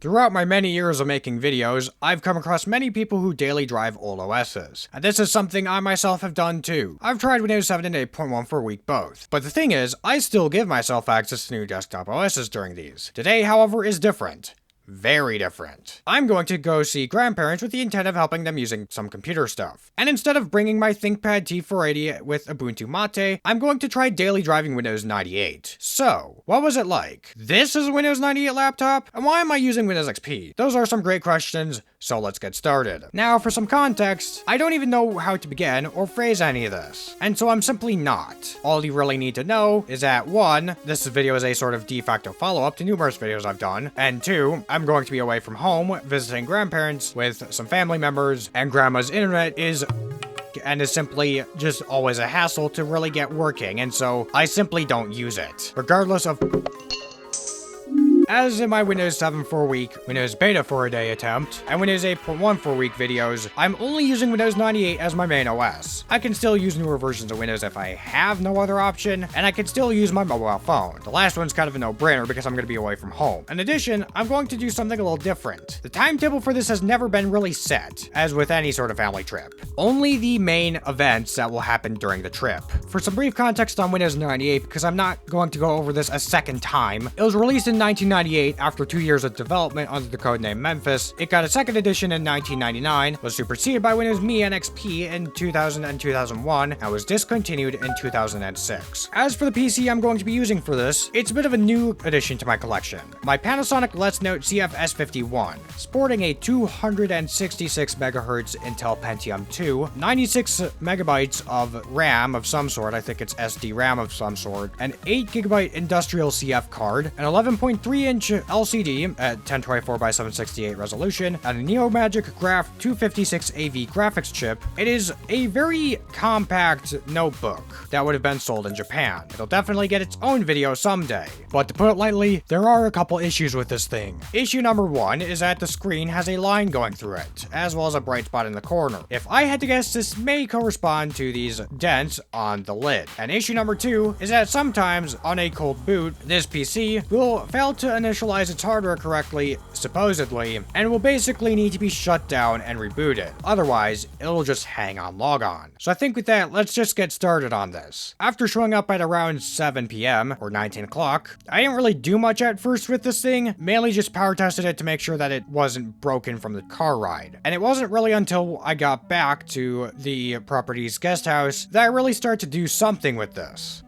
Throughout my many years of making videos, I've come across many people who daily drive old OSs, and this is something I myself have done too. I've tried Windows 7 and 8.1 for a week both, but the thing is, I still give myself access to new desktop OSs during these. Today, however, is different. Very different. I'm going to go see grandparents with the intent of helping them using some computer stuff. And instead of bringing my ThinkPad T480 with Ubuntu Mate, I'm going to try daily driving Windows 98. So, what was it like? This is a Windows 98 laptop? And why am I using Windows XP? Those are some great questions, so let's get started. Now, for some context, I don't even know how to begin or phrase any of this, and so I'm simply not. All you really need to know is that 1, this video is a sort of de facto follow-up to numerous videos I've done, and 2, I'm going to be away from home, visiting grandparents with some family members, and grandma's internet is simply just always a hassle to really get working, and so I simply don't use it, regardless of... As in my Windows 7 for a week, Windows Beta for a day attempt, and Windows 8.1 for a week videos, I'm only using Windows 98 as my main OS. I can still use newer versions of Windows if I have no other option, and I can still use my mobile phone. The last one's kind of a no-brainer because I'm going to be away from home. In addition, I'm going to do something a little different. The timetable for this has never been really set, as with any sort of family trip. Only the main events that will happen during the trip. For some brief context on Windows 98, because I'm not going to go over this a second time, it was released in 1998 after 2 years of development under the codename Memphis. It got a second edition in 1999, was superseded by Windows Me and XP in 2000 and 2001, and was discontinued in 2006. As for the PC I'm going to be using for this, it's a bit of a new addition to my collection. My Panasonic Let's Note CF S51, sporting a 266 MHz Intel Pentium 2, 96 megabytes of RAM of some sort, I think it's SD RAM of some sort, an 8 GB industrial CF card, an 11.3-inch LCD at 1024 by 768 resolution, and a Neomagic Graph 256 AV graphics chip. It is a very compact notebook that would have been sold in Japan. It'll definitely get its own video someday. But to put it lightly, there are a couple issues with this thing. Issue number 1 is that the screen has a line going through it, as well as a bright spot in the corner. If I had to guess, this may correspond to these dents on the lid. And issue number 2 is that sometimes on a cold boot, this PC will fail to initialize its hardware correctly, supposedly, and will basically need to be shut down and rebooted. Otherwise, it'll just hang on logon. So I think with that, let's just get started on this. After showing up at around 7 p.m. or 19 o'clock, I didn't really do much at first with this thing, mainly just power tested it to make sure that it wasn't broken from the car ride. And it wasn't really until I got back to the property's guest house that I really started to do something with this.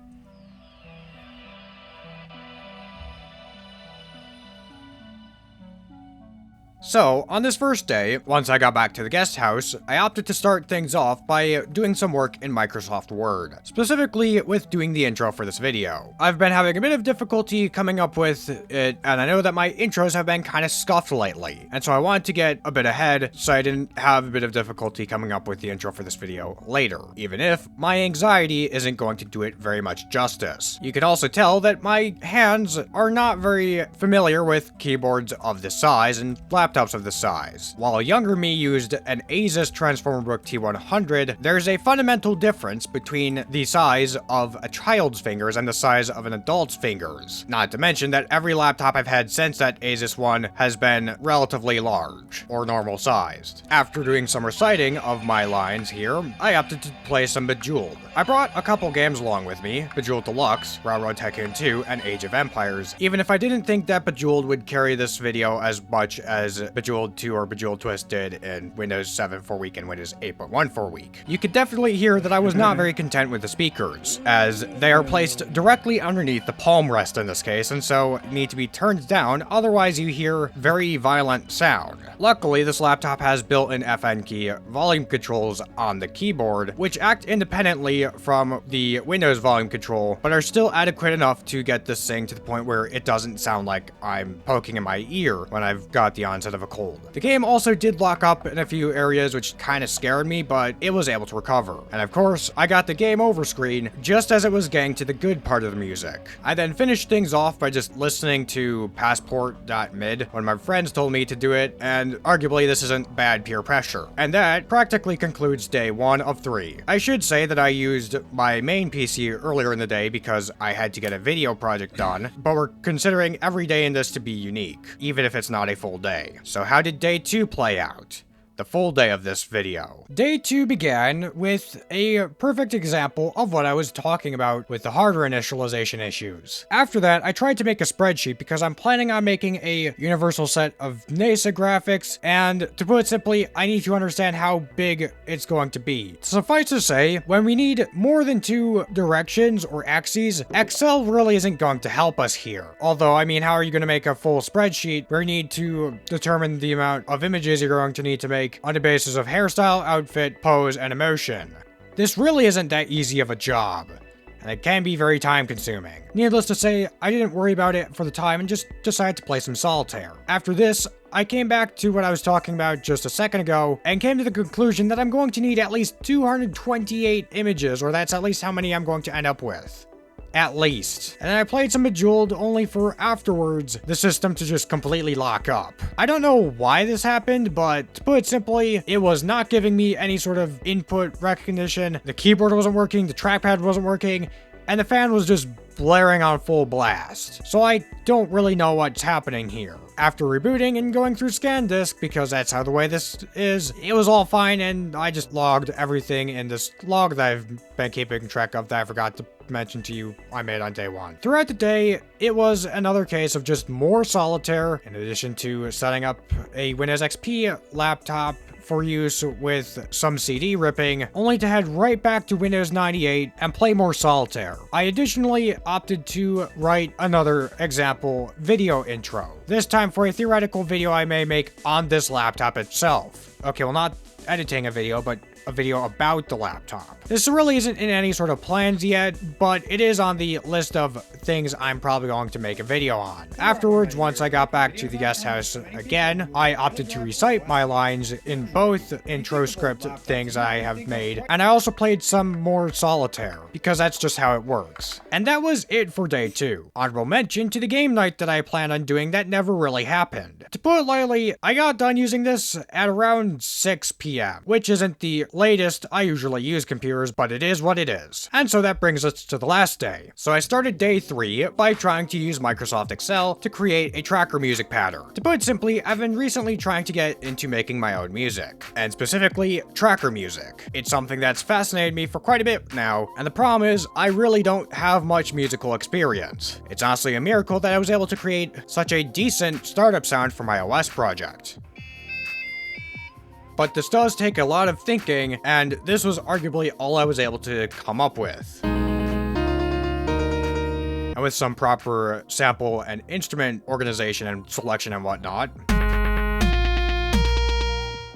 So, on this first day, once I got back to the guest house, I opted to start things off by doing some work in Microsoft Word, specifically with doing the intro for this video. I've been having a bit of difficulty coming up with it, and I know that my intros have been kind of scuffed lately, and so I wanted to get a bit ahead so I didn't have a bit of difficulty coming up with the intro for this video later, even if my anxiety isn't going to do it very much justice. You can also tell that my hands are not very familiar with keyboards of this size and laptops of this size. While a younger me used an Asus Transformer Book T100, there's a fundamental difference between the size of a child's fingers and the size of an adult's fingers. Not to mention that every laptop I've had since that Asus one has been relatively large, or normal sized. After doing some reciting of my lines here, I opted to play some Bejeweled. I brought a couple games along with me, Bejeweled Deluxe, Railroad Tycoon 2, and Age of Empires, even if I didn't think that Bejeweled would carry this video as much as Bejeweled 2 or Bejeweled Twist did in Windows 7 for a week and Windows 8.1 for a week. You could definitely hear that I was not very content with the speakers, as they are placed directly underneath the palm rest in this case, and so need to be turned down, otherwise you hear very violent sound. Luckily, this laptop has built-in FN key volume controls on the keyboard, which act independently from the Windows volume control, but are still adequate enough to get this thing to the point where it doesn't sound like I'm poking in my ear when I've got the onset instead of a cold. The game also did lock up in a few areas, which kind of scared me, but it was able to recover. And of course, I got the game over screen just as it was getting to the good part of the music. I then finished things off by just listening to Passport.mid when my friends told me to do it, and arguably this isn't bad peer pressure. And that practically concludes day 1 of 3. I should say that I used my main PC earlier in the day because I had to get a video project done, but we're considering every day in this to be unique, even if it's not a full day. So how did day 2 play out? The full day of this video. Day 2 began with a perfect example of what I was talking about with the hardware initialization issues. After that, I tried to make a spreadsheet because I'm planning on making a universal set of NASA graphics, and to put it simply, I need to understand how big it's going to be. Suffice to say, when we need more than 2 directions or axes, Excel really isn't going to help us here. Although, I mean, how are you going to make a full spreadsheet where you need to determine the amount of images you're going to need to make on the basis of hairstyle, outfit, pose, and emotion? This really isn't that easy of a job, and it can be very time consuming. Needless to say, I didn't worry about it for the time and just decided to play some solitaire. After this, I came back to what I was talking about just a second ago and came to the conclusion that I'm going to need at least 228 images, or that's at least how many I'm going to end up with. At least. And I played some Bejeweled only for afterwards the system to just completely lock up. I don't know why this happened, but to put it simply, it was not giving me any sort of input recognition. The keyboard wasn't working, the trackpad wasn't working, and the fan was just blaring on full blast. So I don't really know what's happening here. After rebooting and going through ScanDisk, because that's how the way this is, it was all fine, and I just logged everything in this log that I've been keeping track of that I forgot to mention to you I made on day 1. Throughout the day, it was another case of just more solitaire, in addition to setting up a Windows XP laptop for use with some CD ripping, only to head right back to Windows 98 and play more solitaire. I additionally opted to write another example video intro, this time for a theoretical video I may make on this laptop itself. Okay, well, not editing a video, but a video about the laptop. This really isn't in any sort of plans yet, but it is on the list of things I'm probably going to make a video on. Afterwards, once I got back to the guest house again, I opted to recite my lines in both intro script things I have made, and I also played some more solitaire, because that's just how it works. And that was it for day 2. Honorable mention to the game night that I planned on doing that never really happened. To put it lightly, I got done using this at around 6 p.m., which isn't the latest I usually use computers, but it is what it is. And so that brings us to the last day. So I started day 3 by trying to use Microsoft Excel to create a tracker music pattern. To put it simply, I've been recently trying to get into making my own music, and specifically tracker music. It's something that's fascinated me for quite a bit now, and the problem is I really don't have much musical experience. It's honestly a miracle that I was able to create such a decent startup sound for my OS project. But this does take a lot of thinking, and this was arguably all I was able to come up with. And with some proper sample and instrument organization and selection and whatnot.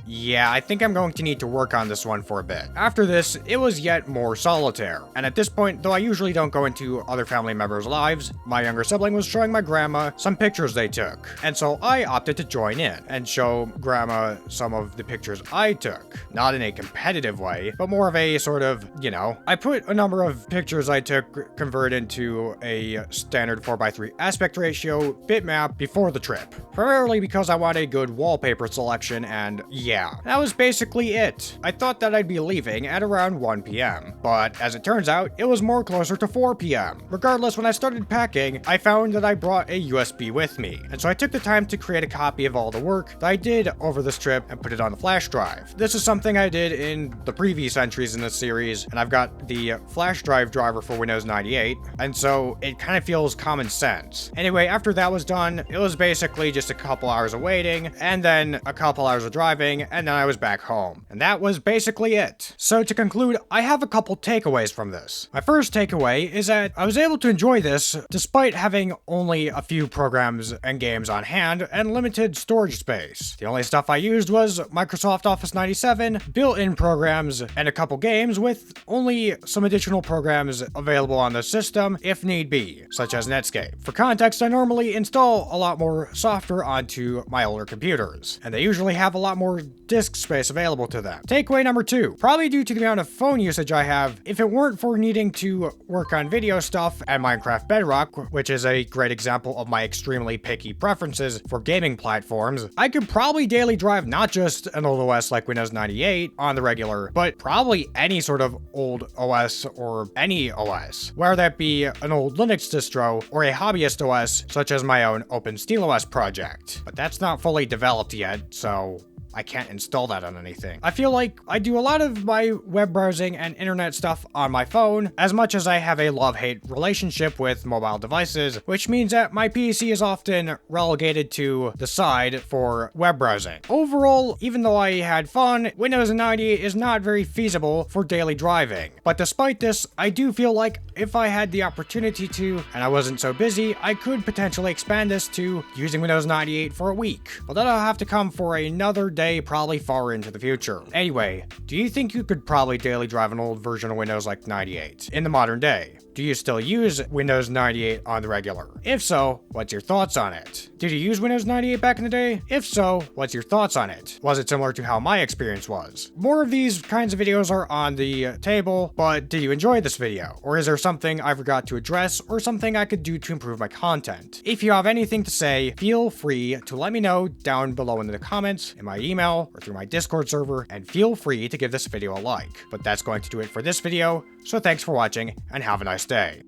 Yeah, I think I'm going to need to work on this one for a bit. After this, it was yet more solitaire. And at this point, though I usually don't go into other family members' lives, my younger sibling was showing my grandma some pictures they took. And so I opted to join in and show grandma some of the pictures I took. Not in a competitive way, but more of a sort of, you know, I put a number of pictures I took converted into a standard 4:3 aspect ratio bitmap before the trip. Primarily because I wanted a good wallpaper selection, and yeah, that was basically it. I thought that I'd be leaving at around 1 p.m., but as it turns out, it was more closer to 4 p.m. Regardless, when I started packing, I found that I brought a USB with me, and so I took the time to create a copy of all the work that I did over this trip and put it on the flash drive. This is something I did in the previous entries in this series, and I've got the flash drive driver for Windows 98, and so it kind of feels common sense. Anyway, after that was done, it was basically just a couple hours of waiting, and then a couple hours of driving, and then I was back home. And that was basically it. So to conclude, I have a couple takeaways from this. My first takeaway is that I was able to enjoy this despite having only a few programs and games on hand and limited storage space. The only stuff I used was Microsoft Office 97, built-in programs, and a couple games with only some additional programs available on the system if need be, such as Netscape. For context, I normally install a lot more software onto my older computers, and they usually have a lot more disk space available to them. Takeaway number 2, probably due to the amount of phone usage I have, if it weren't for needing to work on video stuff and Minecraft Bedrock, which is a great example of my extremely picky preferences for gaming platforms, I could probably daily drive not just an old OS like Windows 98 on the regular, but probably any sort of old OS or any OS, whether that be an old Linux distro or a hobbyist OS such as my own OpenSteelOS project. But that's not fully developed yet, so I can't install that on anything. I feel like I do a lot of my web browsing and internet stuff on my phone, as much as I have a love-hate relationship with mobile devices, which means that my PC is often relegated to the side for web browsing. Overall, even though I had fun, Windows 98 is not very feasible for daily driving. But despite this, I do feel like if I had the opportunity to, and I wasn't so busy, I could potentially expand this to using Windows 98 for a week. But that'll have to come for another day, probably far into the future. Anyway, do you think you could probably daily drive an old version of Windows like 98 in the modern day? Do you still use Windows 98 on the regular? If so, what's your thoughts on it? Did you use Windows 98 back in the day? If so, what's your thoughts on it? Was it similar to how my experience was? More of these kinds of videos are on the table, but did you enjoy this video? Or is there something I forgot to address or something I could do to improve my content? If you have anything to say, feel free to let me know down below in the comments, in my email, or through my Discord server, and feel free to give this video a like. But that's going to do it for this video, so thanks for watching and have a nice day.